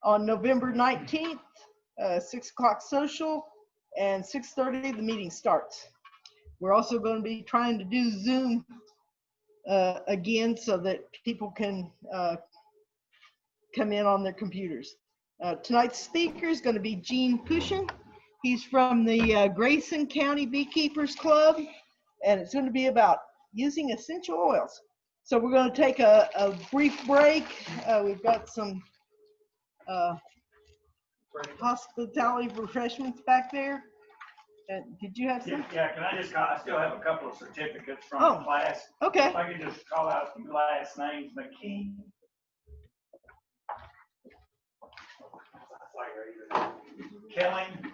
on November 19th, 6 o'clock social, and 6:30 the meeting starts. We're also going to be trying to do Zoom again so that people can come in on their computers. Tonight's speaker is going to be Gene Cushion. He's from the Grayson County Beekeepers Club, and it's going to be about using essential oils. So we're going to take a brief break. We've got some hospitality refreshments back there. Did you have some? Yeah, can I still have a couple of certificates from the class. Okay. If I could just call out some last names. McKee. Kelling.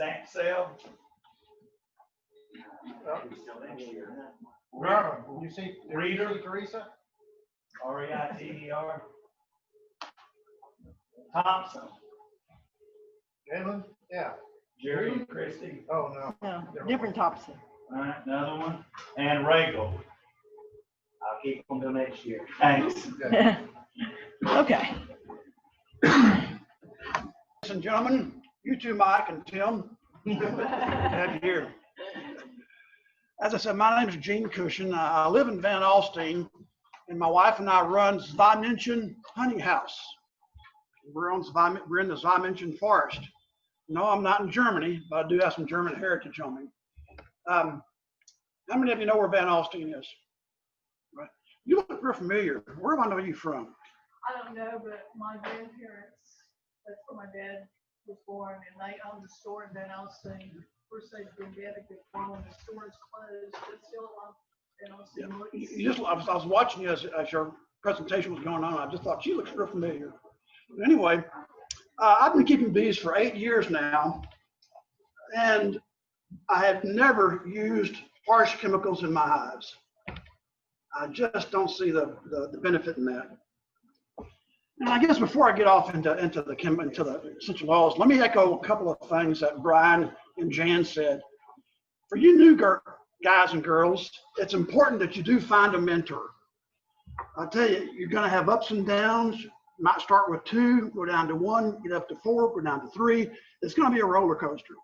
Sampsell. You see Reader. Teresa? R-E-I-T-E-R. Thompson. Galen? Yeah. Jerry and Christie. Oh, no. No, different Thompson. All right, another one. And Regal. I'll keep them till next year. Thanks. Okay. Ladies and gentlemen, you two, Mike and Tim, have you here. As I said, my name is Gene Cushion. I live in Van Alstyne, and my wife and I run Zweimenschen Honey House. We're in the Zweimenschen forest. No, I'm not in Germany, but I do have some German heritage on me. How many of you know where Van Alstyne is? Right. You look real familiar. Where do I know you from? I don't know, but my grandparents, that's where my dad was born, and they owned a store in Van Alstyne. First they've been dead a good while when the store is closed, but still Van Alstyne. I was watching you as your presentation was going on. I just thought she looks real familiar. But anyway, I've been keeping bees for 8 years now, and I have never used harsh chemicals in my hives. I just don't see the benefit in that. And I guess before I get off into the essential oils, let me echo a couple of things that Brian and Jan said. For you new guys and girls, it's important that you do find a mentor. I tell you, you're going to have ups and downs. You might start with 2, go down to 1, get up to 4, go down to 3. It's going to be a roller coaster.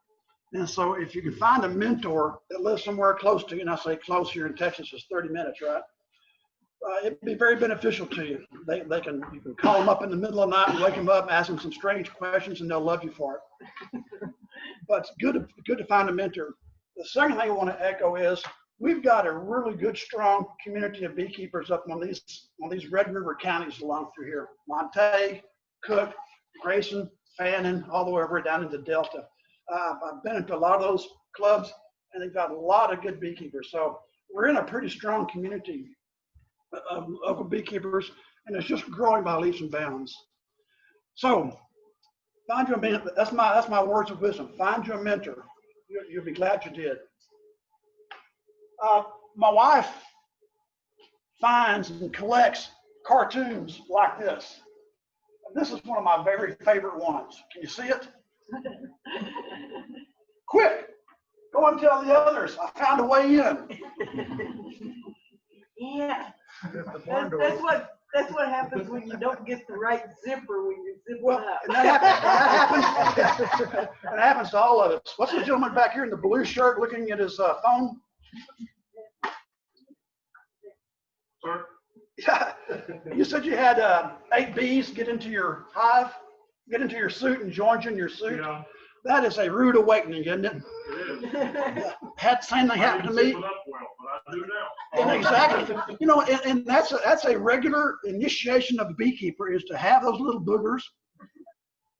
And so if you can find a mentor that lives somewhere close to you, and I say close here in Texas is 30 minutes, right? It'd be very beneficial to you. You can call them up in the middle of the night and wake them up, ask them some strange questions, and they'll love you for it. But it's good to find a mentor. The second thing I want to echo is we've got a really good, strong community of beekeepers up on these Red River counties along through here. Montague, Cook, Grayson, Fannin, all the way over down into Delta. I've been into a lot of those clubs, and they've got a lot of good beekeepers. So we're in a pretty strong community of local beekeepers, and it's just growing by leaps and bounds. So find you a mentor. That's my words of wisdom. Find you a mentor. You'll be glad you did. My wife finds and collects cartoons like this. This is one of my very favorite ones. Can you see it? Quick, go and tell the others. I found a way in. Yeah. That's what happens when you don't get the right zipper when you zip it up. And that happens to all of us. What's the gentleman back here in the blue shirt looking at his phone? Sir? Yeah. You said you had 8 bees get into your hive, get into your suit and join you in your suit. Yeah. That is a rude awakening, isn't it? It is. Had the same thing happen to me. Up well, but I do now. And exactly. You know, and that's a regular initiation of a beekeeper is to have those little boogers.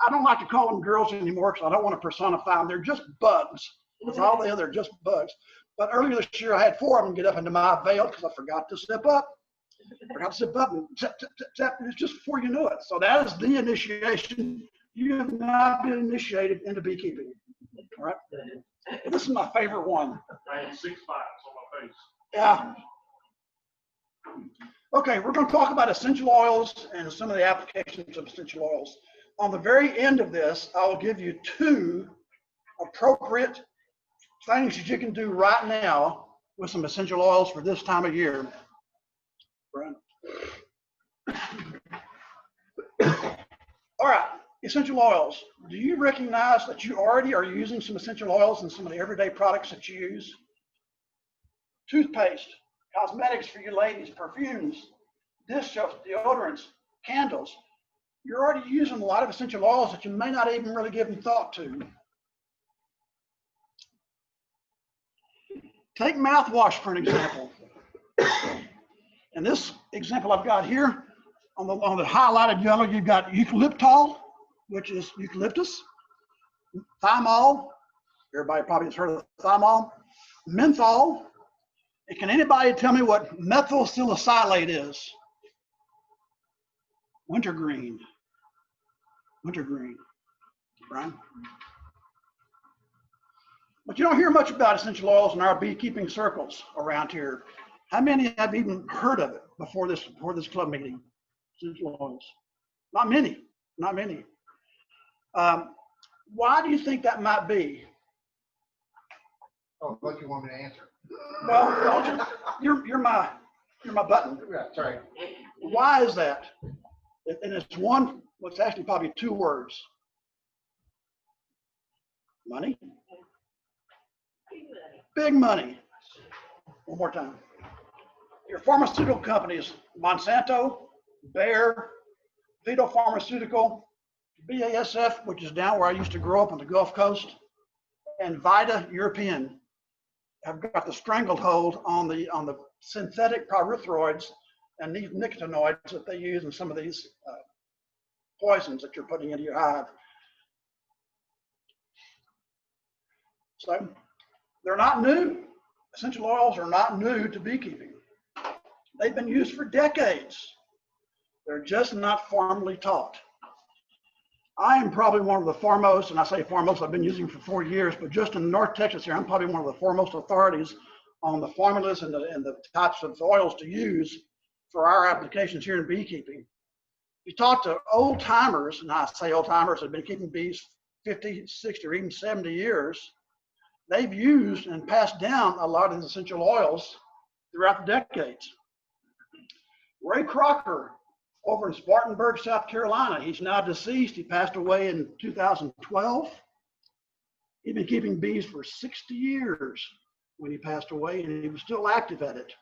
I don't like to call them girls anymore because I don't want to personify them. They're just bugs. That's all they are. They're just bugs. But earlier this year, I had 4 of them get up into my veil because I forgot to zip up. And it's just before you know it. So that is the initiation. You have not been initiated into beekeeping. All right. This is my favorite one. I had 6 bites on my face. Yeah. Okay, we're going to talk about essential oils and some of the applications of essential oils. On the very end of this, I will give you 2 appropriate things that you can do right now with some essential oils for this time of year. Right. All right, essential oils. Do you recognize that you already are using some essential oils in some of the everyday products that you use? Toothpaste, cosmetics for you ladies, perfumes, dish soaps, deodorants, candles. You're already using a lot of essential oils that you may not even really give thought to. Take mouthwash for an example. In this example I've got here, on the highlighted yellow, you've got eucalyptol, which is eucalyptus, thymol, everybody probably has heard of thymol, menthol. And can anybody tell me what methyl salicylate is? Wintergreen. Wintergreen, right? But you don't hear much about essential oils in our beekeeping circles around here. How many have even heard of it before this club meeting? Essential oils. Not many, not many. Why do you think that might be? Oh, what you want me to answer? Well, you're my button. Yeah, sorry. Why is that? And it's one, well, it's actually probably two words. Money. Big money. One more time. Your pharmaceutical companies, Monsanto, Bayer, Vito Pharmaceutical, BASF, which is down where I used to grow up on the Gulf Coast, and Vita European have got the stranglehold on the synthetic pyrethroids and these nicotinoids that they use in some of these poisons that you're putting into your hive. So they're not new. Essential oils are not new to beekeeping. They've been used for decades. They're just not formally taught. I am probably one of the foremost, and I say foremost, I've been using for 4 years, but just in North Texas here, I'm probably one of the foremost authorities on the formulas and the types of oils to use for our applications here in beekeeping. You talk to old timers, and I say old timers that have been keeping bees 50, 60, or even 70 years, they've used and passed down a lot of these essential oils throughout the decades. Ray Crocker over in Spartanburg, South Carolina, he's now deceased. He passed away in 2012. He'd been keeping bees for 60 years when he passed away, and he was still active at it.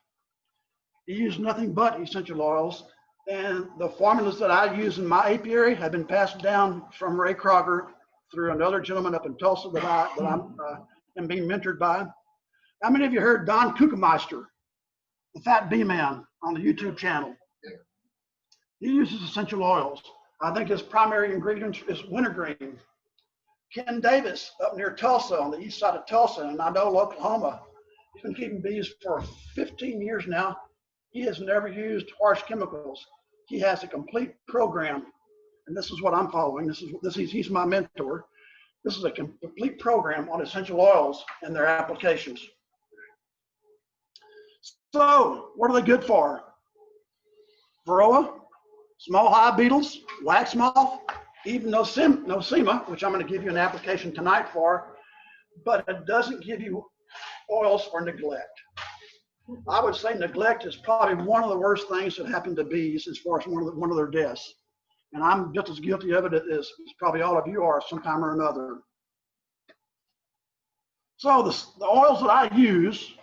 He used nothing but essential oils, and the formulas that I use in my apiary have been passed down from Ray Crocker through another gentleman up in Tulsa that I'm being mentored by. How many of you heard Don Kuchenmeister, the Fat Bee Man, on the YouTube channel? He uses essential oils. I think his primary ingredient is wintergreen. Ken Davis up near Tulsa, on the east side of Tulsa, in Nodola, Oklahoma, he's been keeping bees for 15 years now. He has never used harsh chemicals. He has a complete program, and this is what I'm following. He's my mentor. This is a complete program on essential oils and their applications. So, what are they good for? Varroa, small hive beetles, wax moth, even nosema, which I'm going to give you an application tonight for, but it doesn't give you oils for neglect. I would say neglect is probably one of the worst things that happen to bees as far as one of their deaths. And I'm just as guilty of it as probably all of you are sometime or another. So the oils that I use,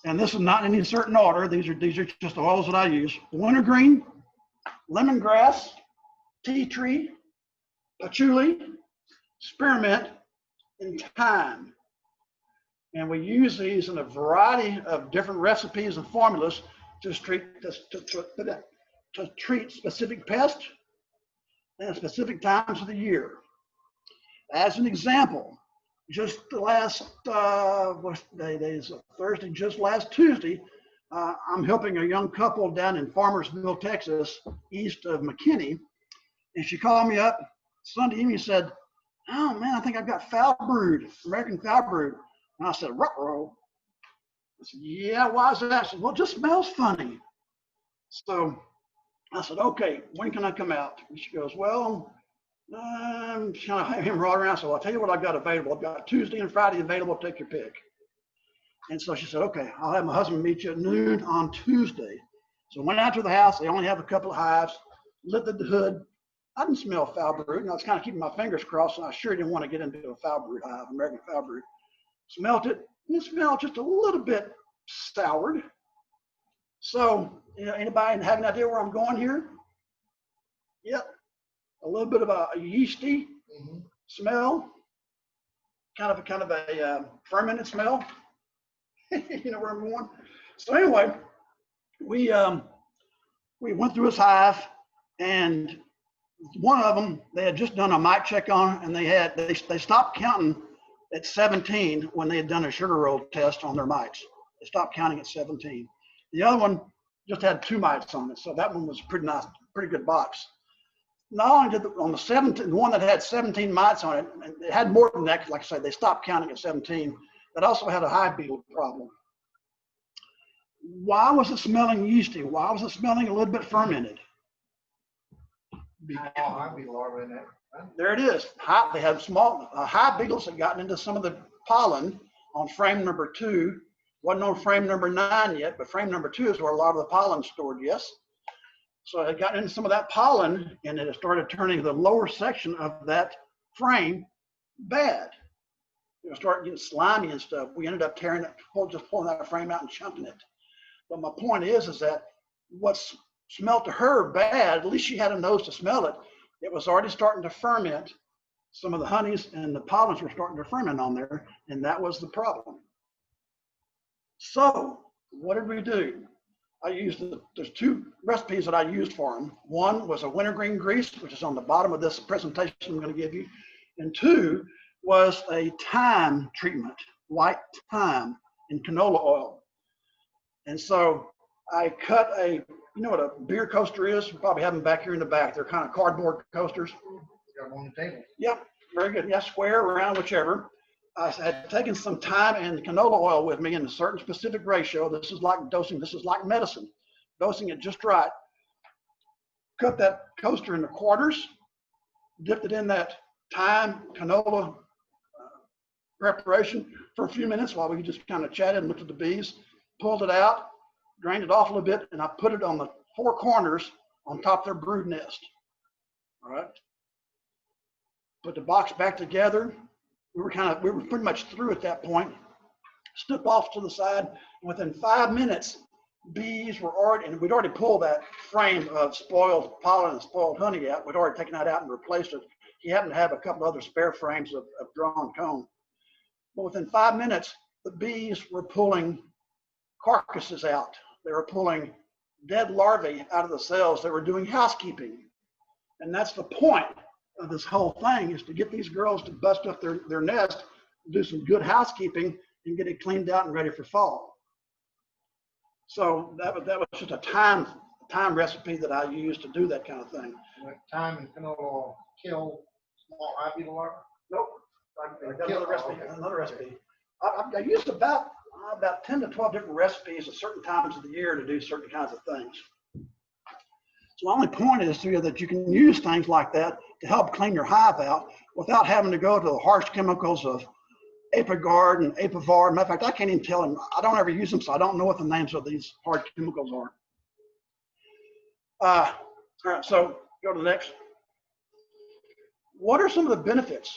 and this is not in any certain order, these are just the oils that I use: wintergreen, lemongrass, tea tree, patchouli, spearmint, and thyme. And we use these in a variety of different recipes and formulas to treat specific pests and specific times of the year. As an example, just the last, what's the day is Thursday, just last Tuesday, I'm helping a young couple down in Farmersville, Texas, east of McKinney. And she called me up Sunday evening and said, "Oh man, I think I've got foul brood, American foul brood." And I said, "Ruh-roh." I said, "Yeah, why is that?" She said, "Well, it just smells funny." So I said, "Okay, when can I come out?" And she goes, "Well, I'm kind of him right around. So I'll tell you what I've got available. I've got Tuesday and Friday available. Take your pick." And so she said, "Okay, I'll have my husband meet you at noon on Tuesday." So I went out to the house. They only have a couple of hives, lifted the hood, I didn't smell foul brood, and I was kind of keeping my fingers crossed, and I sure didn't want to get into a foul brood hive, American foul brood. Smelt it, and it smelled just a little bit soured. So, anybody have an idea where I'm going here? Yep, a little bit of a yeasty smell, kind of a fermented smell. You know where I'm going. So anyway, we went through his hive, and one of them, they had just done a mite check on, and they stopped counting at 17 when they had done a sugar roll test on their mites. They stopped counting at 17. The other one just had 2 mites on it, so that one was pretty nice, pretty good box. Not only did on the 17, the one that had 17 mites on it, and it had more than that, 'cause like I said, they stopped counting at 17. That also had a hive beetle problem. Why was it smelling yeasty? Why was it smelling a little bit fermented? I'd be larvae in that. There it is. They had small hive beetles had gotten into some of the pollen on frame number 2. Wasn't on frame number 9 yet, but frame number 2 is where a lot of the pollen's stored, yes? So it got into some of that pollen, and it started turning the lower section of that frame bad. It started getting slimy and stuff. We ended up tearing it, just pulling that frame out and chunking it. But my point is that what smelled to her bad, at least she had a nose to smell it, it was already starting to ferment. Some of the honeys and the pollens were starting to ferment on there, and that was the problem. So what did we do? There's 2 recipes that I used for them. One was a wintergreen grease, which is on the bottom of this presentation I'm going to give you. And 2 was a thyme treatment, white thyme in canola oil. And so I cut you know what a beer coaster is? You probably have them back here in the back. They're kind of cardboard coasters. Got them on the table. Yep, very good. Yeah, square, round, whichever. I had taken some thyme and canola oil with me in a certain specific ratio. This is like dosing. This is like medicine. Dosing it just right. Cut that coaster into quarters. Dipped it in that thyme canola preparation for a few minutes while we just kind of chatted and looked at the bees. Pulled it out, drained it off a little bit, and I put it on the 4 corners on top of their brood nest. All right. Put the box back together. We were pretty much through at that point. Stepped off to the side, and within 5 minutes, bees were already, and we'd already pulled that frame of spoiled pollen and spoiled honey out. We'd already taken that out and replaced it. He happened to have a couple other spare frames of drawn comb. But within 5 minutes, the bees were pulling carcasses out. They were pulling dead larvae out of the cells. They were doing housekeeping. And that's the point of this whole thing, is to get these girls to bust up their nest, do some good housekeeping, and get it cleaned out and ready for fall. So that was just a thyme recipe that I used to do that kind of thing. Like thyme and canola oil kill small hive beetle larvae? Nope. I got another recipe. I used about 10 to 12 different recipes at certain times of the year to do certain kinds of things. So the only point is to you that you can use things like that to help clean your hive out without having to go to the harsh chemicals of Apiguard and Apivar. Matter of fact, I can't even tell them. I don't ever use them, so I don't know what the names of these hard chemicals are. All right, so go to the next. What are some of the benefits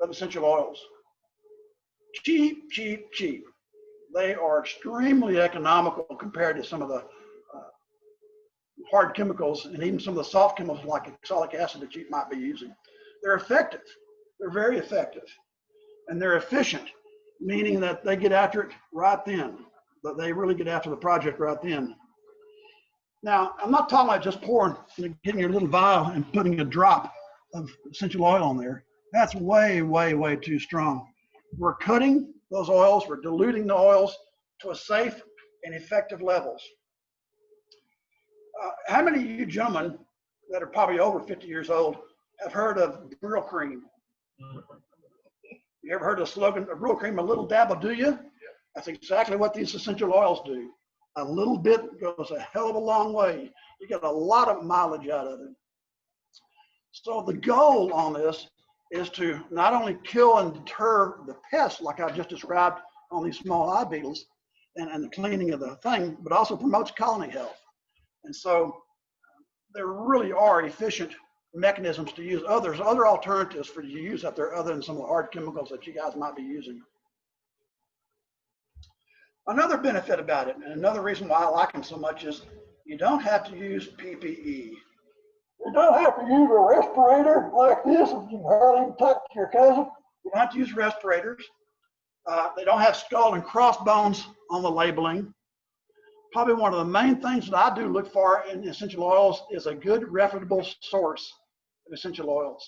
of essential oils? Cheap, cheap, cheap. They are extremely economical compared to some of the hard chemicals and even some of the soft chemicals like oxalic acid that you might be using. They're effective. They're very effective. And they're efficient, meaning that they get after it right then. But they really get after the project right then. Now, I'm not talking about just pouring, getting your little vial and putting a drop of essential oil on there. That's way, way, way too strong. We're cutting those oils, we're diluting the oils to a safe and effective levels. How many of you gentlemen that are probably over 50 years old have heard of Brill cream? You ever heard the slogan, a Brill cream, a little dab will do you? Yeah. That's exactly what these essential oils do. A little bit goes a hell of a long way. You get a lot of mileage out of it. So the goal on this is to not only kill and deter the pests like I just described on these small hive beetles and the cleaning of the thing, but also promotes colony health. And so there really are efficient mechanisms to use. There's other alternatives for you to use out there other than some of the hard chemicals that you guys might be using. Another benefit about it, and another reason why I like them so much, is you don't have to use PPE. You don't have to use a respirator like this if you hardly even talk to your cousin. You don't have to use respirators. They don't have skull and crossbones on the labeling. Probably one of the main things that I do look for in essential oils is a good reputable source of essential oils.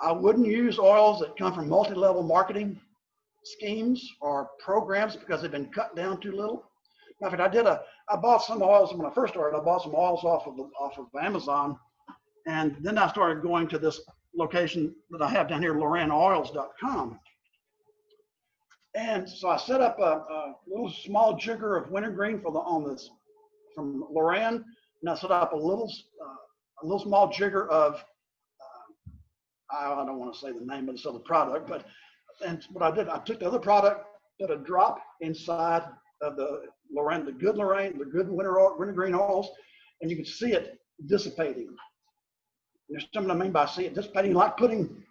I wouldn't use oils that come from multi-level marketing schemes or programs because they've been cut down too little. In fact, I bought some oils when I first started. I bought some oils off of Amazon, and then I started going to this location that I have down here, LorraineOils.com. And so I set up a little small jigger of wintergreen from Lorraine, and I set up a little small jigger of I don't want to say the name of this other product, and what I did, I took the other product, put a drop inside of the good wintergreen oils, and you can see it dissipating. There's something I mean by see it dissipating, like putting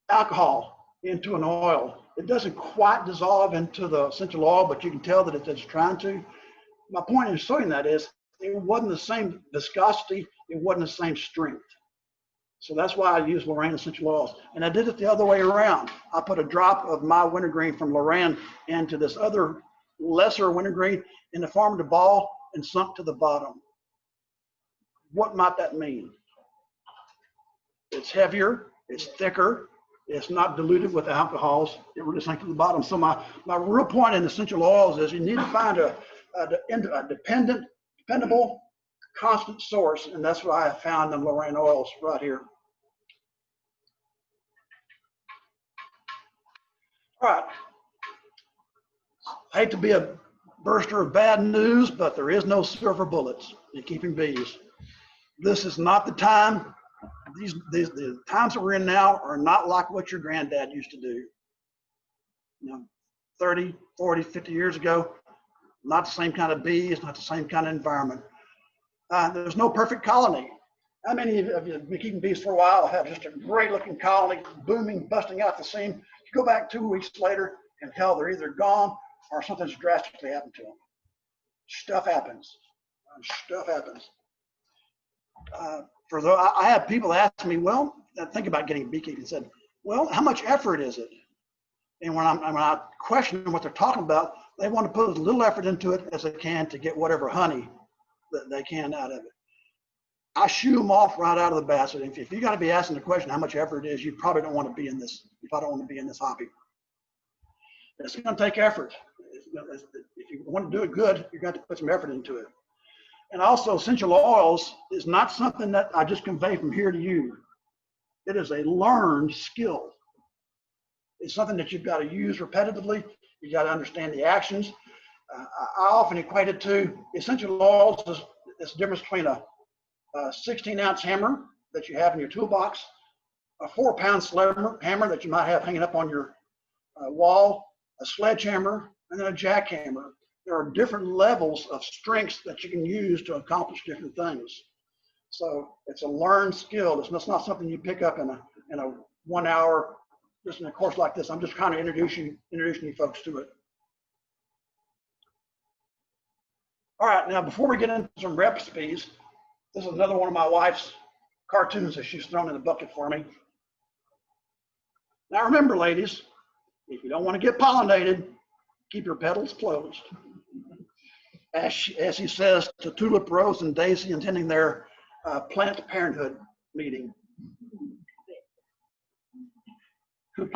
alcohol into an oil. It doesn't quite dissolve into the essential oil, but you can tell that it's trying to. My point in showing that is it wasn't the same viscosity, it wasn't the same strength. So that's why I use Lorraine essential oils. And I did it the other way around. I put a drop of my wintergreen from Lorraine into this other lesser wintergreen in the form of the ball and sunk to the bottom. What might that mean? It's heavier, it's thicker, it's not diluted with alcohols. It really sank to the bottom. So my real point in essential oils is you need to find a dependable, constant source, and that's why I found the Lorraine oils right here. All right. I hate to be a burster of bad news, but there is no silver bullets in keeping bees. This is not the time. The times that we're in now are not like what your granddad used to do. 30, 40, 50 years ago, not the same kind of bees, not the same kind of environment. There's no perfect colony. How many of you have been keeping bees for a while have just a great looking colony, booming, busting out the seam? You go back 2 weeks later and hell, they're either gone or something's drastically happened to them. Stuff happens. Stuff happens. I have people ask me, well, think about getting beekeeping, and said, well, how much effort is it? And when I question them what they're talking about, they want to put as little effort into it as they can to get whatever honey that they can out of it. I shoo them off right out of the basket. If you got to be asking the question how much effort it is, you probably don't want to be in this. You probably don't want to be in this hobby. It's going to take effort. If you want to do it good, you're going to have to put some effort into it. And also, essential oils is not something that I just convey from here to you. It is a learned skill. It's something that you've got to use repetitively. You got to understand the actions. I often equate it to essential oils is the difference between a 16-ounce hammer that you have in your toolbox, a 4-pound hammer that you might have hanging up on your wall, a sledgehammer, and then a jackhammer. There are different levels of strengths that you can use to accomplish different things. So it's a learned skill. It's not something you pick up in a 1 hour, just in a course like this. I'm just kind of introducing you folks to it. All right, now before we get into some recipes, this is another one of my wife's cartoons that she's thrown in the bucket for me. Now remember, ladies, if you don't want to get pollinated, keep your petals closed. As she says to Tulip, Rose, and Daisy attending their Planned Parenthood meeting. All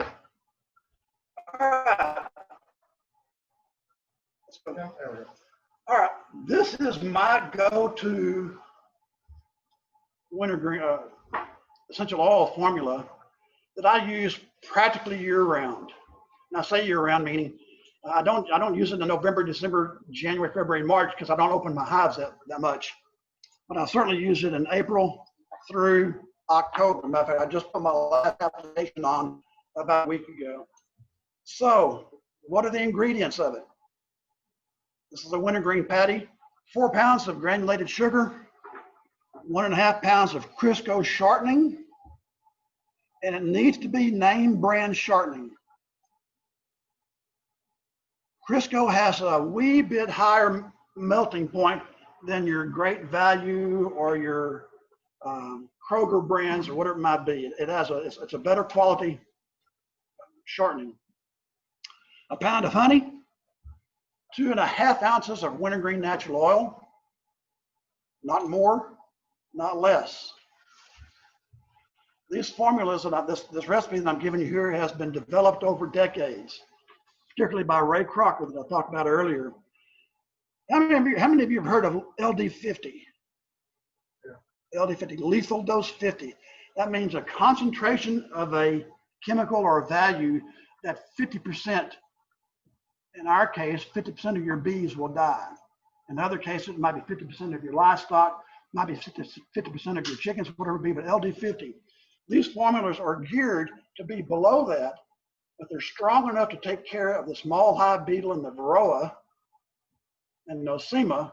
right. All right, this is my go-to wintergreen essential oil formula that I use practically year-round. Now, I say year-round meaning I don't use it in November, December, January, February, March because I don't open my hives that much. But I certainly use it in April through October. Matter of fact, I just put my last application on about a week ago. So, what are the ingredients of it? This is a wintergreen patty, 4 pounds of granulated sugar, 1.5 pounds of Crisco shortening, and it needs to be name brand shortening. Crisco has a wee bit higher melting point than your Great Value or your Kroger brands or whatever it might be. It's a better quality shortening. A pound of honey, 2.5 ounces of wintergreen natural oil, not more, not less. These formulas that this recipe that I'm giving you here has been developed over decades, particularly by Ray Crocker that I talked about earlier. How many of you have heard of LD50? Yeah. LD50, lethal dose 50. That means a concentration of a chemical or a value that 50%, in our case, 50% of your bees will die. In other cases, it might be 50% of your livestock, might be 50% of your chickens, whatever it be, but LD50. These formulas are geared to be below that, but they're strong enough to take care of the small hive beetle and the varroa and nosema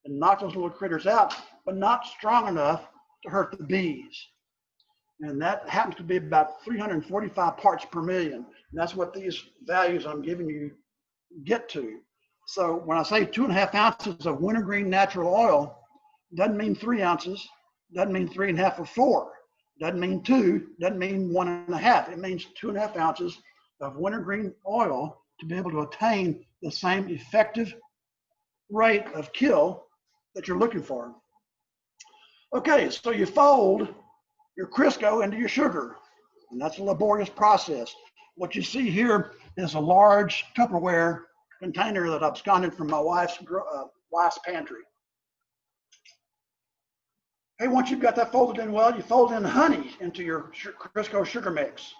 and knock those little critters out, but not strong enough to hurt the bees. And that happens to be about 345 parts per million. And that's what these values I'm giving you get to. So when I say 2.5 ounces of wintergreen natural oil, doesn't mean 3 ounces, doesn't mean 3.5 or 4, doesn't mean 2, doesn't mean 1.5. It means 2.5 ounces of wintergreen oil to be able to attain the same effective rate of kill that you're looking for. Okay, so you fold your Crisco into your sugar, and that's a laborious process. What you see here is a large Tupperware container that I've absconded from my wife's pantry. Hey, once you've got that folded in well, you fold in honey into your Crisco sugar mix.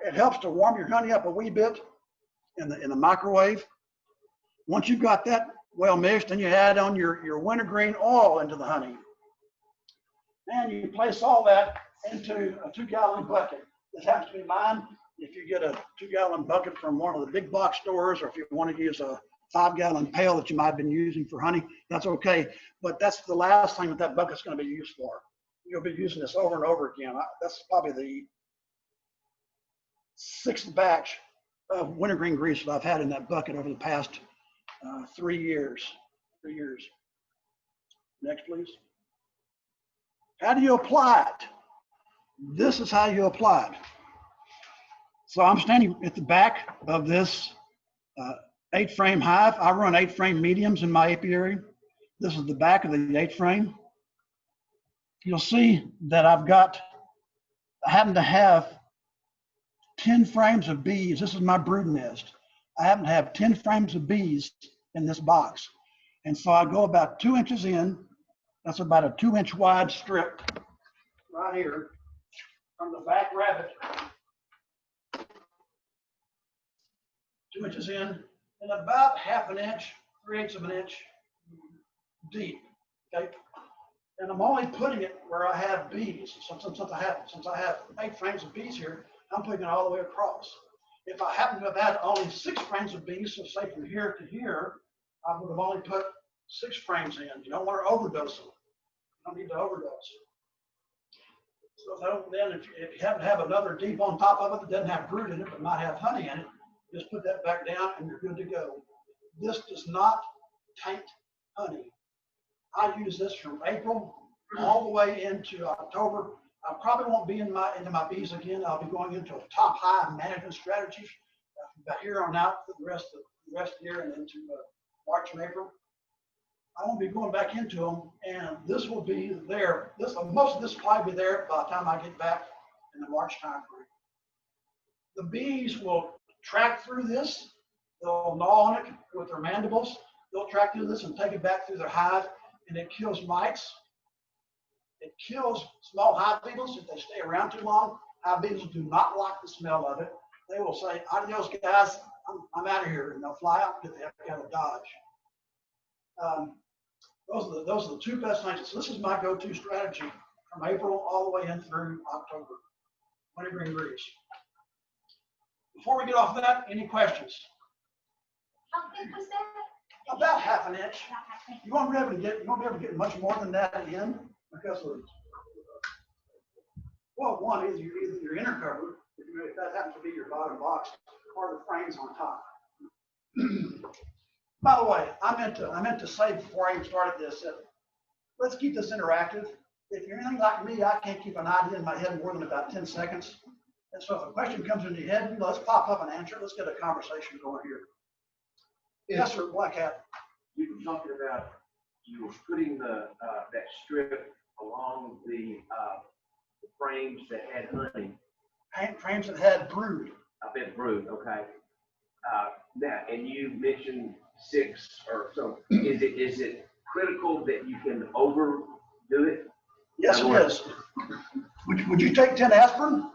It helps to warm your honey up a wee bit in the microwave. Once you've got that well mixed, then you add on your wintergreen oil into the honey. And you place all that into a 2-gallon bucket. This happens to be mine. If you get a 2-gallon bucket from one of the big box stores, or if you want to use a 5-gallon pail that you might have been using for honey, that's okay. But that's the last thing that bucket's going to be used for. You'll be using this over and over again. That's probably the 6th batch of wintergreen grease that I've had in that bucket over the past 3 years. 3 years. Next, please. How do you apply it? This is how you apply it. So I'm standing at the back of this 8-frame hive. I run 8-frame mediums in my apiary. This is the back of the 8-frame. You'll see that I happen to have 10 frames of bees. This is my brood nest. I happen to have 10 frames of bees in this box. And so I go about 2 inches in. That's about a 2-inch wide strip right here from the back rabbet. 2 inches in, and about 1/2 inch, 3/8 of an inch deep. Okay, and I'm only putting it where I have bees. Since I have 8 frames of bees here, I'm putting it all the way across. If I happen to have had only 6 frames of bees, so say from here to here, I would have only put 6 frames in. You don't want to overdose them. You don't need to overdose. So then if you happen to have another deep on top of it that doesn't have brood in it, but might have honey in it, just put that back down and you're good to go. This does not taint honey. I use this from April all the way into October. I probably won't be into my bees again. I'll be going into a top hive management strategy from here on out for the rest of the year and into March and April. I won't be going back into them, and this will be there. Most of this will probably be there by the time I get back in the March time frame. The bees will track through this. They'll gnaw on it with their mandibles. They'll track through this and take it back through their hive, and it kills mites. It kills small hive beetles if they stay around too long. Hive beetles do not like the smell of it. They will say, "Adios, guys, I'm out of here," and they'll fly out and get the heck out of Dodge. Those are the 2 best things. So this is my go-to strategy from April all the way in through October. Wintergreen grease. Before we get off of that, any questions? How thick was that? about half an inch. You won't be able to get much more than that in because of, well, one is either your inner cover, if that happens to be your bottom box, or the frames on top. By the way, I meant to say before I even started this, let's keep this interactive. If you're anything like me, I can't keep an idea in my head more than about 10 seconds. And so if a question comes into your head, let's pop up and answer it. Let's get a conversation going here. Yes, sir, Black Hat. You were talking about, you were putting the, that strip along the frames that had honey. Frames that had brood. I bet brood, okay. Now, and you mentioned 6 or so. Is it critical that you can overdo it? Yes, it is. Would you take 10 aspirin?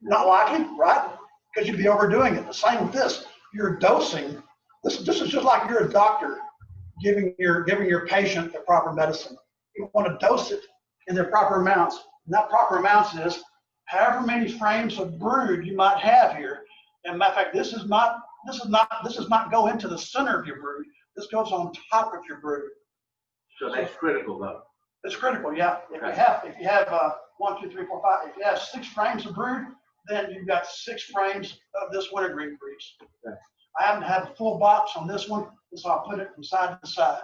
Not likely, right? Because you'd be overdoing it. The same with this. You're dosing. This is just like you're a doctor giving your patient the proper medicine. You want to dose it in their proper amounts. And that proper amounts is however many frames of brood you might have here. And matter of fact, this does not go into the center of your brood. This goes on top of your brood. So that's critical, though. It's critical, yeah. Okay. If you have 1, 2, 3, 4, 5, if you have 6 frames of brood, then you've got 6 frames of this wintergreen grease. Okay. I happen to have a full box on this one, so I'll put it from side to side.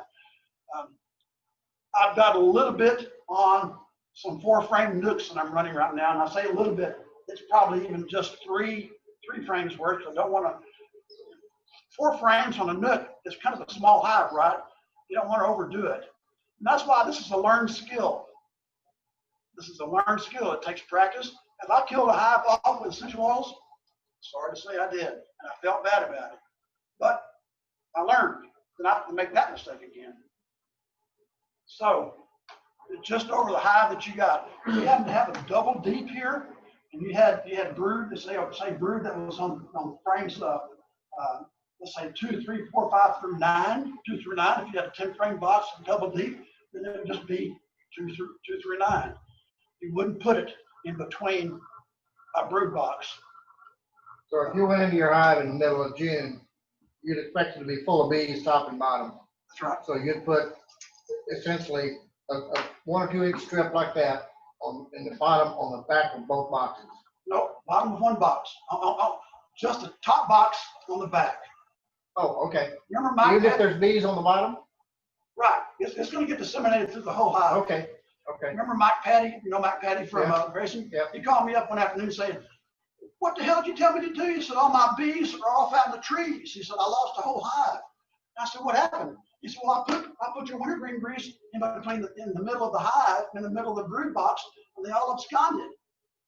I've got a little bit on some 4-frame nooks that I'm running right now, and I say a little bit, it's probably even just three frames worth. So I don't want to. 4 frames on a nook is kind of a small hive, right? You don't want to overdo it. And that's why this is a learned skill. This is a learned skill. It takes practice. If I killed a hive off with essential oils, sorry to say I did, and I felt bad about it. But I learned not to make that mistake again. So just over the hive that you got, you happen to have a double deep here, and you had brood, say brood that was on frames, let's say 2, 3, 4, 5 through 9, 2 through 9. If you had a 10-frame box double deep, then it would just be 2 through 9. You wouldn't put it in between a brood box. So if you went into your hive in the middle of June, you'd expect it to be full of bees top and bottom. That's right. So you'd put essentially a 1 or 2 inch strip like that in the bottom, on the back of both boxes. No, bottom of one box. Just a top box on the back. Oh, okay. Remember Mike? Even if there's bees on the bottom? Right. It's going to get disseminated through the whole hive. Okay. Okay. Remember Mike Patty? You know Mike Patty from Grayson? Yeah. He called me up one afternoon saying, "What the hell did you tell me to do?" He said, "All my bees are off out in the trees." He said, "I lost the whole hive." I said, "What happened?" He said, "Well, I put your wintergreen grease in the middle of the hive, in the middle of the brood box, and they all absconded."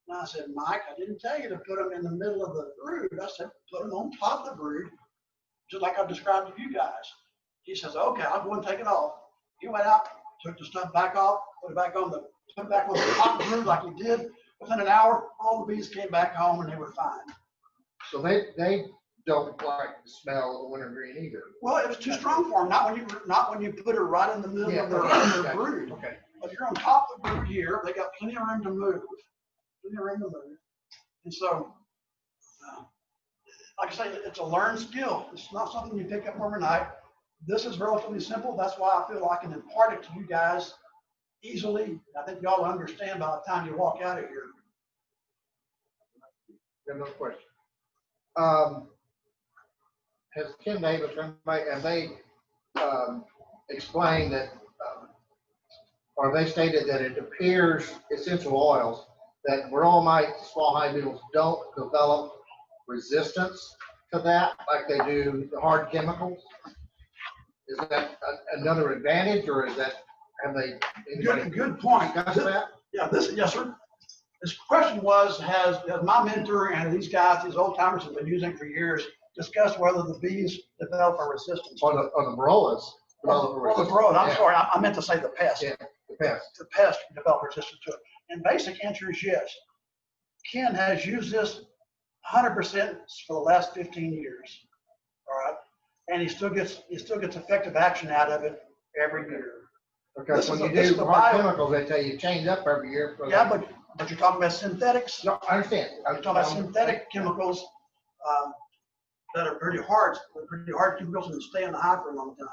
And I said, "Mike, I didn't tell you to put them in the middle of the brood. I said, put them on top of the brood, just like I described to you guys." He says, "Okay, I'll go and take it off." He went out, took the stuff back off, put it back on put it back on the top brood like he did. Within an hour, all the bees came back home and they were fine. So they don't like the smell of the wintergreen either. Well, it was too strong for them. Not when you put her right in the middle of their brood. Okay. But if you're on top of the brood here, they got plenty of room to move. And so, like I say, it's a learned skill. It's not something you pick up overnight. This is relatively simple. That's why I feel I can impart it to you guys easily. I think y'all understand by the time you walk out of here. Another question. Has Ken Davis or anybody, have they explained that, or they stated that it appears essential oils that rural mites, small hive beetles don't develop resistance to that like they do the hard chemicals? Is that another advantage, or is that, have they? Good point. Discussed that? Yeah, yes, sir. This question was, has my mentor and these guys, these old timers have been using for years, discussed whether the bees develop a resistance? On the Barollas. I'm sorry, I meant to say the pest. Yeah, the pest. The pest develop resistance to it. And basic answer is yes. Ken has used this 100% for the last 15 years. All right. And he still gets effective action out of it every year. Because when you do hard chemicals, they tell you change up every year. Yeah, but you're talking about synthetics. No, I understand. You're talking about synthetic chemicals. that are pretty hard. They're pretty hard to keep girls and stay in the hive for a long time.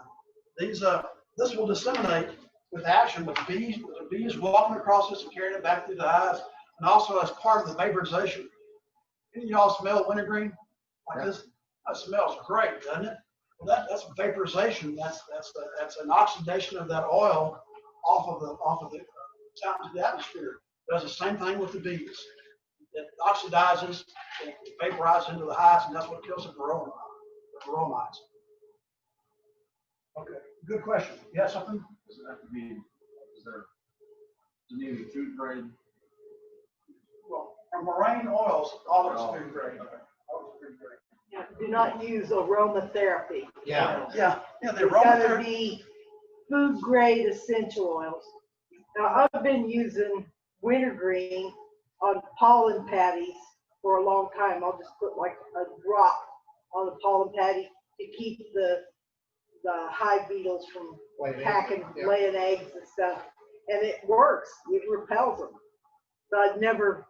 This will disseminate with action with the bees walking across this and carrying it back through the hives, and also as part of the vaporization. Any of y'all smell wintergreen like this? That smells great, doesn't it? Well, that's vaporization. That's an oxidation of that oil off of the out into the atmosphere. It does the same thing with the bees. It oxidizes, it vaporizes into the hives, and that's what kills the varroa mites. Okay, good question. You have something? Does it have to be, does it need to be food grade? Well, from marine oils, all of it's food grade. All of it's food grade. Yeah, do not use aromatherapy. Yeah. Yeah, the It's gotta aromatherapy. be food grade essential oils. Now, I've been using wintergreen on pollen patties for a long time. I'll just put like a drop on the pollen patty to keep the hive beetles from packing, laying eggs and stuff. And it works, it repels them. But I've never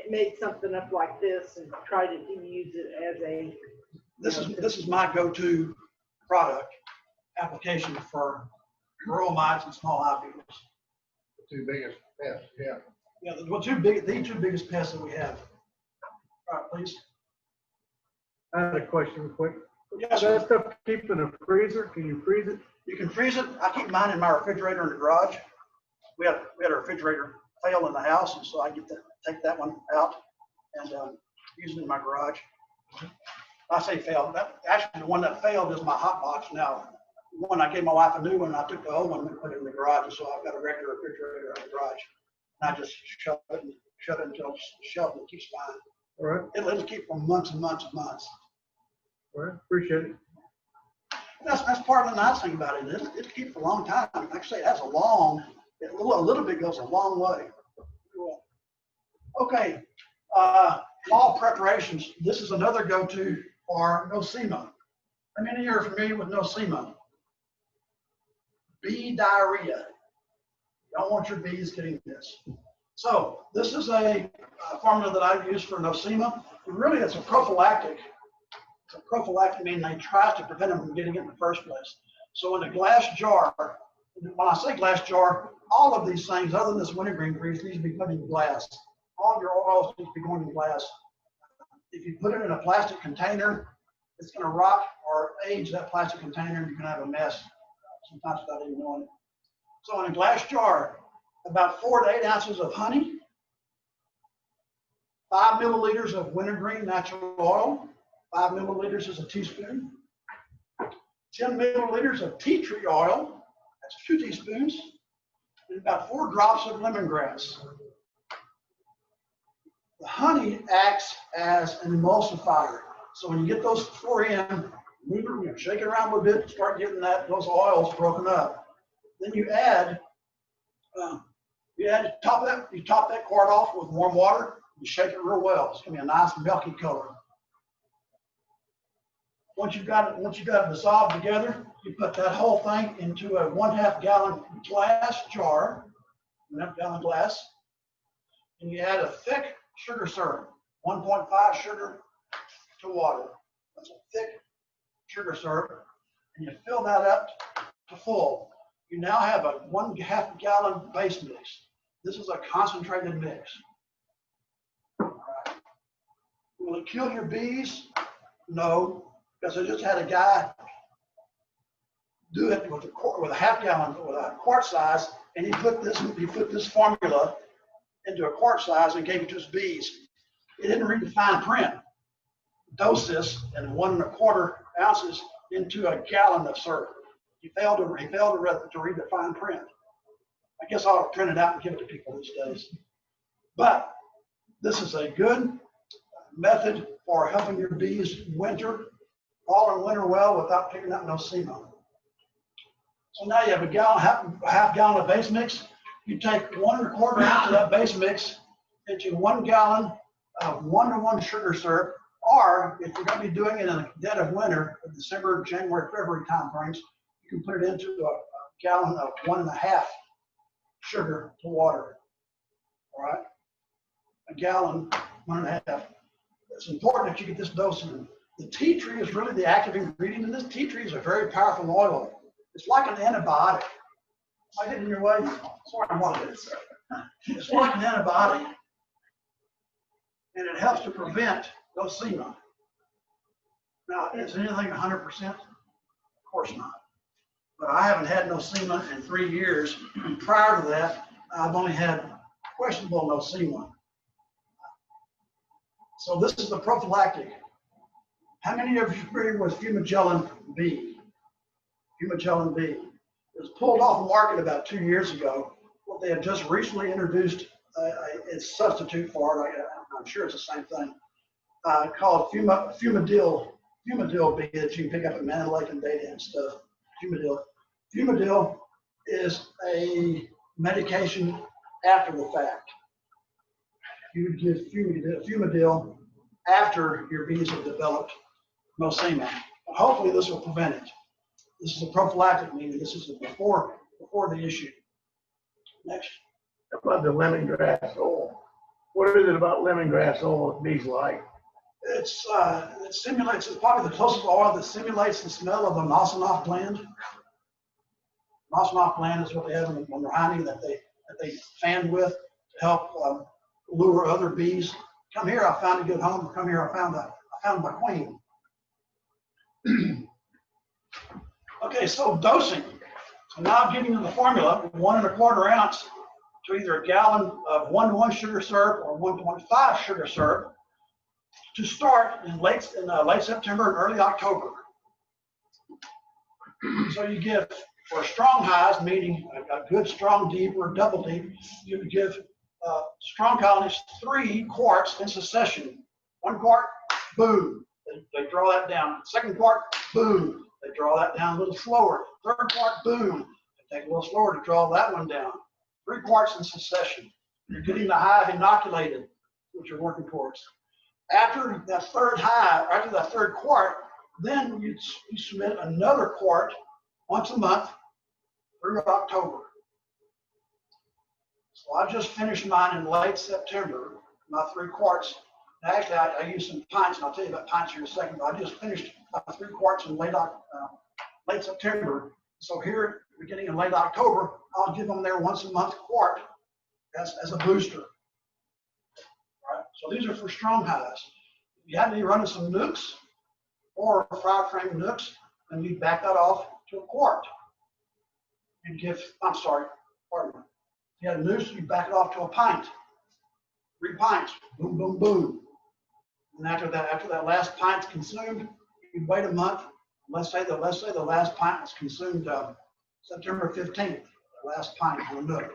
made something up like this and tried to use it as a. This is my go-to product application for varroa mites and small hive beetles. The two biggest pests, yeah. Yeah, the two biggest pests that we have. All right, please. I had a question quick. Yes, That sir. stuff keep in a freezer, can you freeze it? You can freeze it. I keep mine in my refrigerator in the garage. We had a refrigerator fail in the house, and so I take that one out and use it in my garage. I say failed. Actually, the one that failed is my hot box now. The one I gave my wife a new one, I took the old one and put it in the garage, and so I've got a regular refrigerator in the garage. And I just shut it until it's shelved and it keeps fine. All right, It'll keep for months and months and months. all right, appreciate it. That's part of the nice thing about it. It'll keep for a long time. Like I say, it has a little bit goes a long way. Cool. Okay, fall preparations. This is another go-to for nosema. How many of you are familiar with nosema? Bee diarrhea. You don't want your bees getting this. So this is a formula that I use for nosema. Really, it's a prophylactic. It's a prophylactic, meaning they try to prevent them from getting it in the first place. So in a glass jar, when I say glass jar, all of these things, other than this wintergreen grease, needs to be put in glass. All of your oils need to be going in glass. If you put it in a plastic container, it's going to rot or age that plastic container, and you can have a mess sometimes without even knowing it. So in a glass jar, about 4 to 8 ounces of honey, 5 milliliters of wintergreen natural oil, 5 milliliters is a teaspoon, 10 milliliters of tea tree oil, that's 2 teaspoons, and about 4 drops of lemongrass. The honey acts as an emulsifier. So when you get those 4 in, move it, shake it around a little bit, start getting those oils broken up. Then you add, top that quart off with warm water. You shake it real well. It's gonna be a nice milky color. Once you've got it dissolved together, you put that whole thing into a 1/2 gallon glass jar, 1/2 gallon glass, and you add a thick sugar syrup, 1.5 sugar to water. That's a thick sugar syrup, and you fill that up to full. You now have a 1/2 gallon base mix. This is a concentrated mix. All right. Will it kill your bees? No, because I just had a guy do it with a 1/2 gallon, with a quart size, and he put this formula into a quart size and gave it to his bees. He didn't read the fine print. Dose this in 1 1/4 ounces into a gallon of syrup. He failed to read the fine print. I guess I ought to print it out and give it to people these days. But this is a good method for helping your bees winter, fall and winter well without picking up nosema. So now you have a half gallon of base mix. You take 1 1/4 ounce of that base mix into 1 gallon of 1-to-1 sugar syrup, or if you're going to be doing it in the dead of winter, December, January, February time frames, you can put it into a gallon of 1.5 sugar to water. All right, a gallon, 1.5. It's important that you get this dose in. the tea tree is really the active ingredient, and this tea tree is a very powerful oil. It's like an antibiotic. Am I getting in your way? Sorry, I'm on it. It's like an antibiotic, and it helps to prevent nosema. Now, is anything 100%? Of course not. But I haven't had nosema in 3 years. Prior to that, I've only had questionable nosema. So this is the prophylactic. How many of you are familiar with Fumagellin B? Fumagellin B. It was pulled off the market about 2 years ago. Well, they had just recently introduced a substitute for it. I'm sure it's the same thing. Called Fumadil B that you can pick up at Man Lake and Data and stuff. Fumadil. Fumadil is a medication after the fact. You would give Fumadil after your bees have developed nosema. Hopefully this will prevent it. This is a prophylactic, meaning this is before the issue. Next. How about the lemongrass oil? What is it about lemongrass oil that bees like? It simulates, it's probably the closest oil that simulates the smell of the Nosonov gland. Nosonov gland is what they have when they're honey that they fan with to help lure other bees. Come here, I found a good home. Come here, I found my queen. Okay, so dosing. So now I'm giving you the formula, 1 1/4 ounce to either a gallon of 1:1 sugar syrup or 1.5 sugar syrup to start in late September and early October. So you give, for strong highs, meaning a good strong deep or double deep, you would give strong colonies 3 quarts in succession. 1 quart, boom, they draw that down. 2nd quart, boom, they draw that down a little slower. 3rd quart, boom, they take a little slower to draw that one down. 3 quarts in succession. You're getting the hive inoculated, which you're working towards. After that 3rd hive, after that 3rd quart, then you submit another quart once a month through October. So I just finished mine in late September, my 3 quarts. Actually, I used some pints, and I'll tell you about pints here in a second, but I just finished my 3 quarts in late September. So here, beginning in late October, I'll give them their once a month quart as a booster. All right, so these are for strong hives. If you happen to be running some nukes or fire frame nukes, then you back that off to a quart. And give, I'm sorry, pardon me. If you have nukes, you back it off to a pint. 3 pints, boom, boom, boom. And after that last pint's consumed, you wait a month. Let's say the last pint was consumed September 15th, the last pint of a nook.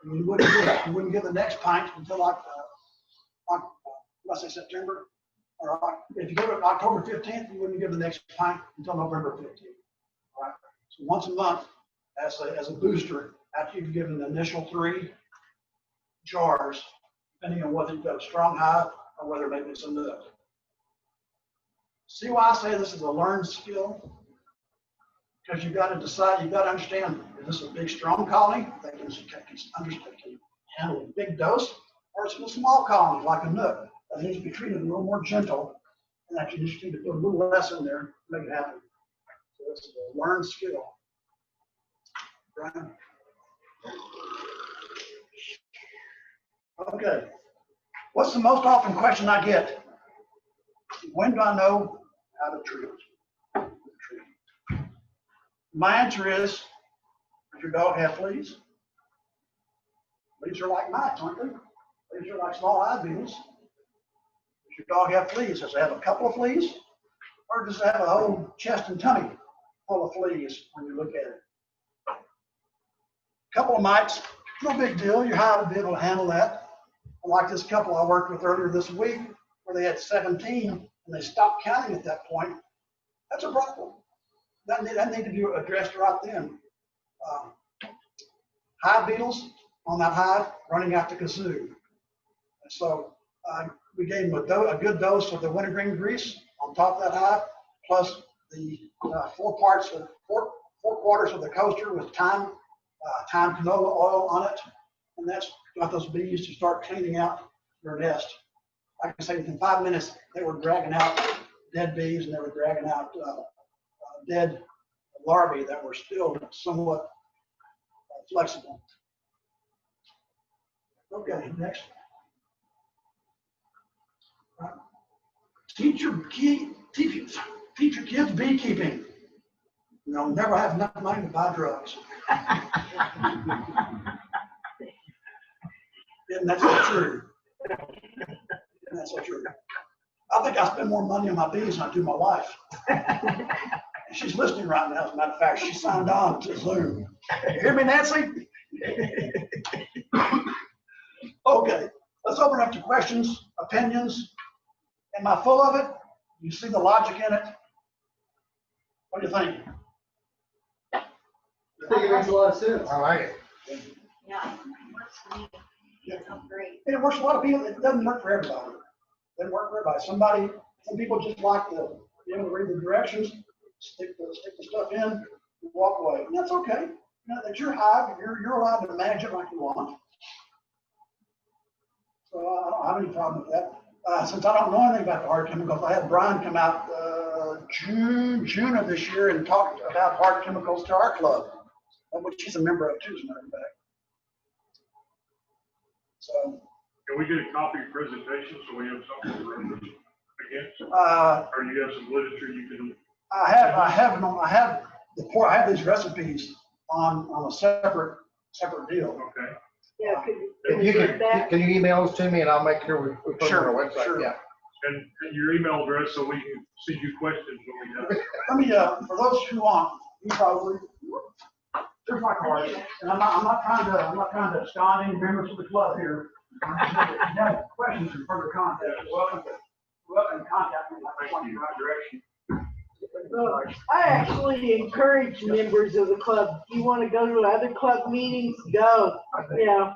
And you wouldn't give the next pint until let's say September, or if you give it October 15th, you wouldn't give the next pint until November 15th. All right. So once a month as a booster after you've given the initial 3 jars, depending on whether you've got a strong hive or whether maybe it's a nook. See why I say this is a learned skill? Because you've got to decide, you've got to understand, is this a big, strong colony that can handle a big dose, or is it a small colony like a nook that needs to be treated a little more gentle, and that you just need to put a little less in there to make it happen. So this is a learned skill. Brian? Okay. What's the most often question I get? When do I know how to treat it? My answer is, does your dog have fleas? Fleas are like mites, aren't they? Fleas are like small hive beetles. Does your dog have fleas? Does it have a couple of fleas? Or does it have a whole chest and tummy full of fleas when you look at it? A couple of mites, no big deal. Your hive will be able to handle that. Like this couple I worked with earlier this week, where they had 17 and they stopped counting at that point. That's a problem. That needed to be addressed right then. Hive beetles on that hive running out the kazoo. And so we gave them a good dose of the wintergreen grease on top of that hive, plus the 4 quarters of the coaster with thyme canola oil on it. And that's got those bees to start cleaning out their nest. Like I say, within 5 minutes, they were dragging out dead bees, and they were dragging out dead larvae that were still somewhat flexible. Okay, next. Teach your kids beekeeping. You know, never have enough money to buy drugs. And that's so true. And that's so true. I think I spend more money on my bees than I do my wife. She's listening right now, as a matter of fact. She signed on to Zoom. You hear me, Nancy? Okay, let's open up to questions, opinions. Am I full of it? You see the logic in it? What do you think? I think it makes a lot of sense. I like it. Yeah, works for me. It's great. It works for a lot of people. It doesn't work for everybody. It doesn't work for everybody. Some people just like to be able to read the directions, stick the stuff in, and walk away. And that's okay. You know, that's your hive. You're allowed to manage it like you want. So I don't have any problem with that. Since I don't know anything about the hard chemicals, I had Brian come out June of this year and talk about hard chemicals to our club, which he's a member of too, as a matter of fact. So. Can we get a copy of presentation so we have something to reference against? Or you have some literature you can? I have these recipes on a separate deal. Okay. Yeah, If you can you email those to me and I'll make sure we put them on our website? Sure. Yeah. And your email address so we can send you questions when we have. Let me, for those who want, you probably, here's my card. And I'm not trying to abscond any members of the club here. I'm just saying, if you have questions and further contact, you're welcome to contact me. I point you in the right direction. I actually encourage members of the club, if you want to go to other club meetings, go. You know,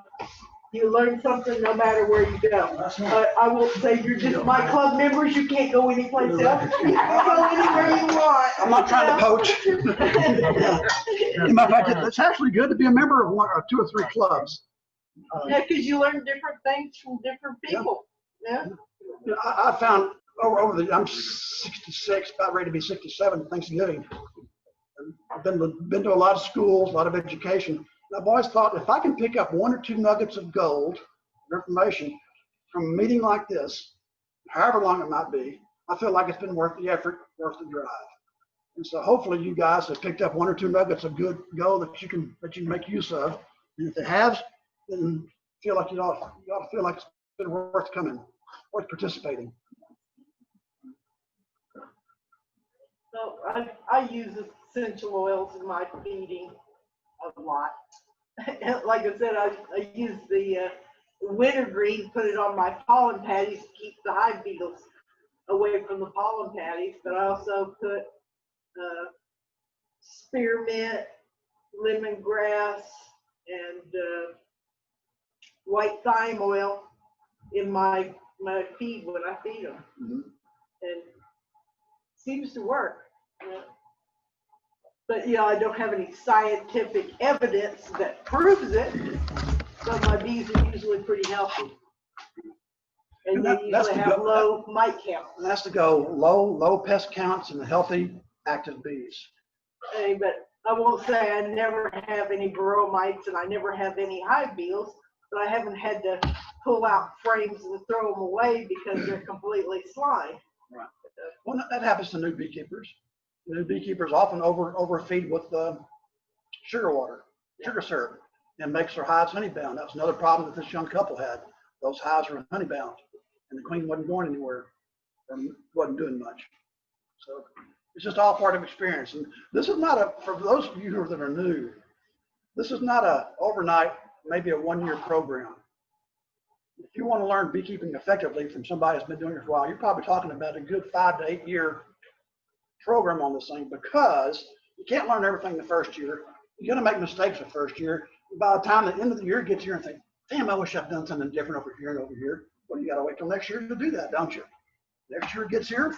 you learn something no matter where you go. I will say you're just my club members, you can't go anyplace else. You can go anywhere you want. I'm not trying to poach. As a matter of fact, it's actually good to be a member of one or two or three clubs. Yeah, because you learn different things from different people. Yeah. I found I'm 66, about ready to be 67 at Thanksgiving. I've been to a lot of schools, a lot of education. And I've always thought if I can pick up one or two nuggets of gold, of information, from a meeting like this, however long it might be, I feel like it's been worth the effort, worth the drive. And so hopefully you guys have picked up one or two nuggets of good gold that you can make use of. And if it has, then feel like you ought to feel like it's been worth coming, worth participating. So I use essential oils in my feeding a lot. Like I said, I use the wintergreen, put it on my pollen patties to keep the hive beetles away from the pollen patties. But I also put spearmint, lemongrass, and white thyme oil in my feed when I feed them. Mm-hmm. And seems to work. But yeah, I don't have any scientific evidence that proves it, but my bees are usually pretty healthy. And they usually have low mite counts. That's to go low pest counts and healthy active bees. Hey, but I won't say I never have any burrow mites and I never have any hive beetles, but I haven't had to pull out frames and throw them away because they're completely slime. Right. Well, that happens to new beekeepers. New beekeepers often overfeed with sugar water, sugar syrup, and makes their hives honey bound. That was another problem that this young couple had. Those hives were honey bound, and the queen wasn't going anywhere, and wasn't doing much. So it's just all part of experience. And this is not for those of you that are new, this is not a overnight, maybe a 1-year program. If you want to learn beekeeping effectively from somebody that's been doing it for a while, you're probably talking about a good 5 to 8 year program on this thing, because you can't learn everything the first year. You're going to make mistakes the first year. By the time the end of the year gets here and think, damn, I wish I'd done something different over here and over here. Well, you got to wait till next year to do that, don't you? Next year gets here,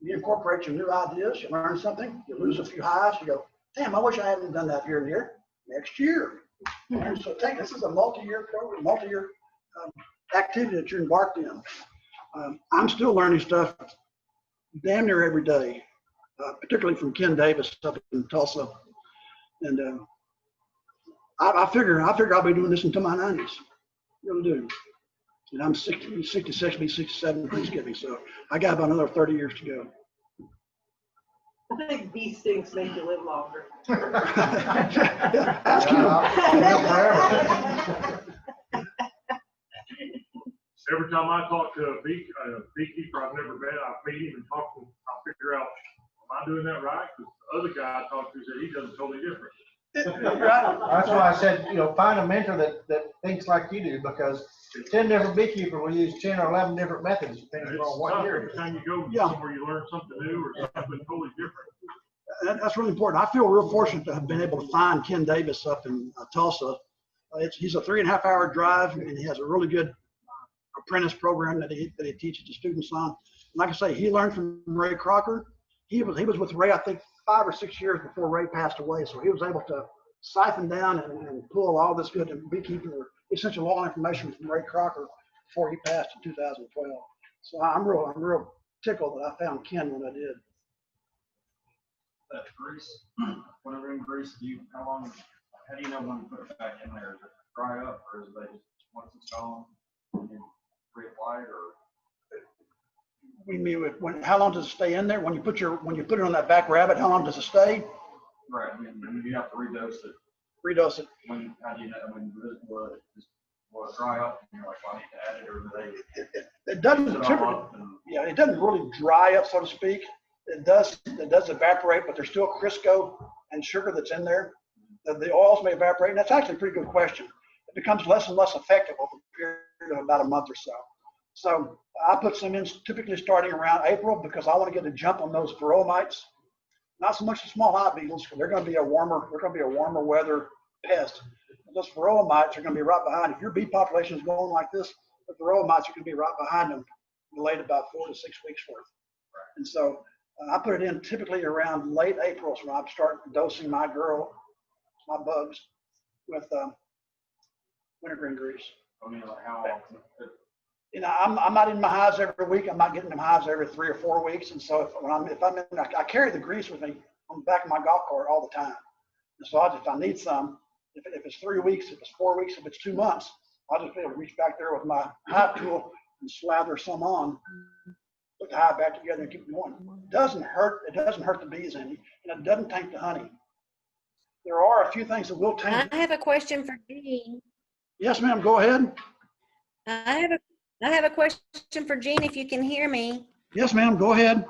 you incorporate your new ideas, you learn something, you lose a few hives, you go, damn, I wish I hadn't done that here and here. Next year. And so this is a multi-year program, multi-year activity that you're embarked in. I'm still learning stuff damn near every day, particularly from Ken Davis up in Tulsa. And I figure I'll be doing this until my 90s. Really do. And I'm 66, be 67 Thanksgiving, so I got about another 30 years to go. I think bee stings make you live longer. Ask him. Every time I talk to a beekeeper I've never met, I meet him and talk to him, I figure out, am I doing that right? Because the other guy I talked to said he does it totally different. That's why I said, find a mentor that thinks like you do, because 10 different beekeepers will use 10 or 11 different methods depending on what year. Every time you go somewhere, you learn something new or something totally different. That's really important. I feel real fortunate to have been able to find Ken Davis up in Tulsa. He's a 3.5-hour drive, and he has a really good apprentice program that he teaches the students on. And like I say, he learned from Ray Crocker. He was with Ray, I think, 5 or 6 years before Ray passed away. So he was able to siphon down and pull all this good beekeeping or essential oil information from Ray Crocker before he passed in 2012. So I'm real tickled that I found Ken when I did. That grease, whenever in grease, how do you know when to put it back in there? Is it dry up, or is it just once it's gone, and then reapply it, or? We mean how long does it stay in there? When you put it on that back rabbit, how long does it stay? Right, I mean, you have to redose it. Redose it. How do you know, will it dry up and you're like, well, I need to add it, or do they? It doesn't typically, yeah, it doesn't really dry up, so to speak. It does evaporate, but there's still Crisco and sugar that's in there. The oils may evaporate, and that's actually a pretty good question. It becomes less and less effective over a period of about a month or so. So I put some in typically starting around April because I want to get a jump on those varroa mites. Not so much the small hive beetles, because they're going to be a warmer weather pest. Those varroa mites are going to be right behind. If your bee population is going like this, the varroa mites are going to be right behind them, delayed about 4 to 6 weeks worth. And so I put it in typically around late April, so I start dosing my bugs with wintergreen grease. I mean, like how often? I'm not in my hives every week. I'm not getting them hives every 3 or 4 weeks. And so I carry the grease with me on the back of my golf cart all the time. And so if I need some, if it's 3 weeks, if it's 4 weeks, if it's 2 months, I'll just be able to reach back there with my hive tool and slather some on, put the hive back together and keep going. It doesn't hurt the bees any, and it doesn't taint the honey. There are a few things that will taint. I have a question for Jean. Yes, ma'am, go ahead. I have a question for Jean, if you can hear me. Yes, ma'am, go ahead.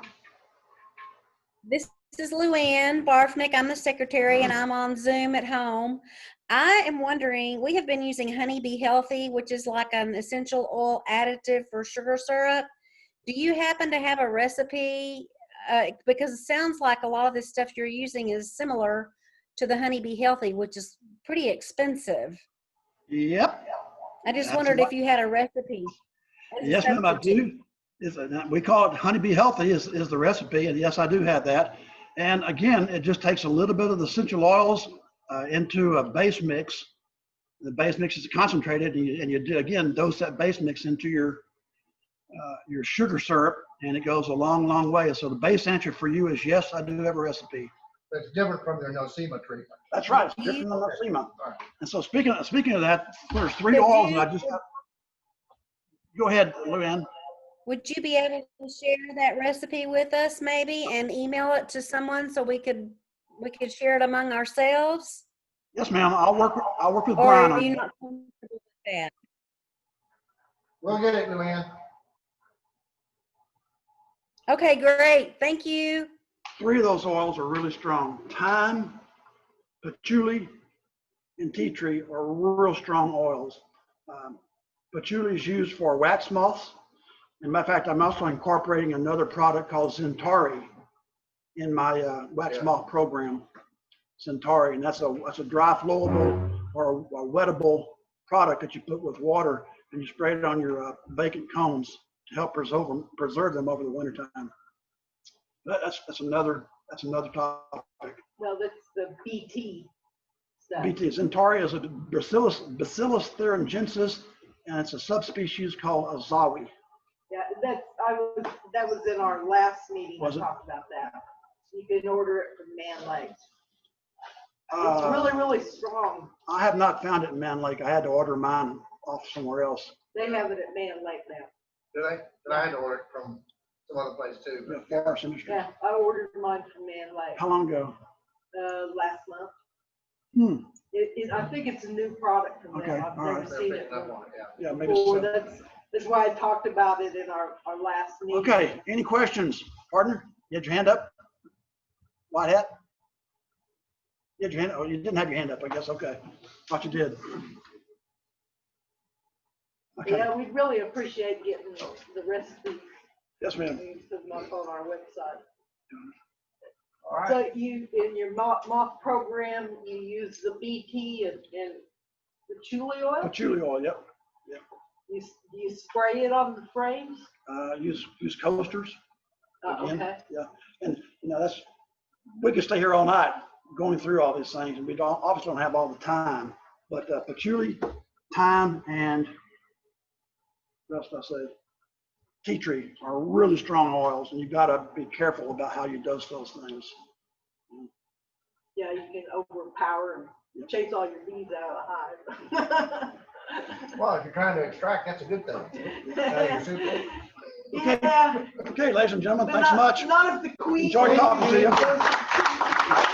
This is Luann Barfnick. I'm the secretary, and I'm on Zoom at home. I am wondering, we have been using Honey Bee Healthy, which is like an essential oil additive for sugar syrup. Do you happen to have a recipe? Because it sounds like a lot of this stuff you're using is similar to the Honey Bee Healthy, which is pretty expensive. Yep. I just wondered if you had a recipe. Yes, ma'am, I do. We call it Honey Bee Healthy is the recipe, and yes, I do have that. And again, it just takes a little bit of the essential oils into a base mix. The base mix is concentrated, and you do, again, dose that base mix into your sugar syrup, and it goes a long, long way. So the base answer for you is yes, I do have a recipe. That's different from their nosema treatment. That's right, it's different from nosema. And so speaking of that, there's 3 oils, and I just go ahead, Luann. Would you be able to share that recipe with us maybe and email it to someone so we could share it among ourselves? Yes, ma'am. I'll work with Or Brian are on you that. not comfortable with that? We'll get it, Luann. Okay, great. Thank you. 3 of those oils are really strong. Thyme, patchouli, and tea tree are real strong oils. Patchouli is used for wax moths. As a matter of fact, I'm also incorporating another product called Centauri in my wax moth program. Centauri, and that's a dry flowable or a wettable product that you put with water and you spray it on your vacant combs to help preserve them over the wintertime. That's another topic. Well, that's the BT stuff. BT. Centauri is a Bacillus thuringiensis, and it's a subspecies called azawi. Yeah, that's, that was in our last meeting, I Was it? talked about that. You can order it from Man Lake. It's Uh, really, really strong. I have not found it in Man Lake. I had to order mine off somewhere else. They have it at Man Lake now. Do they? And I had to order it from some other place too. The Forest Industries. Yeah, I ordered mine from Man Lake, How long ago? last month. Hmm. I think it's a new product from Okay, them. I've all never right. They're seen it picking up on it, yeah. Yeah, maybe before. so. That's why I talked about it in our last meeting. Okay, any questions? Partner, you had your hand up? White hat? You had your hand, oh, you didn't have your hand up, I guess, okay. Thought you did. Okay, Yeah, we'd really appreciate getting the recipes. yes, ma'am. We can put them up on our website. All right. So you, in your moth program, you use the BT and patchouli oil? Patchouli oil, yep. You spray it on the frames? Use coasters. Again, Okay. yeah, and that's, we could stay here all night going through all these things, and we obviously don't have all the time, but patchouli, thyme, and what else did I say? Tea tree are really strong oils, and you've got to be careful about how you dose those things. Yeah, you can overpower and chase all your bees out of the hive. Well, if you're trying to extract, that's a good thing. Super. Okay. Yeah. Okay, ladies and gentlemen, but thanks so much. Not if the queen. Enjoy talking to you.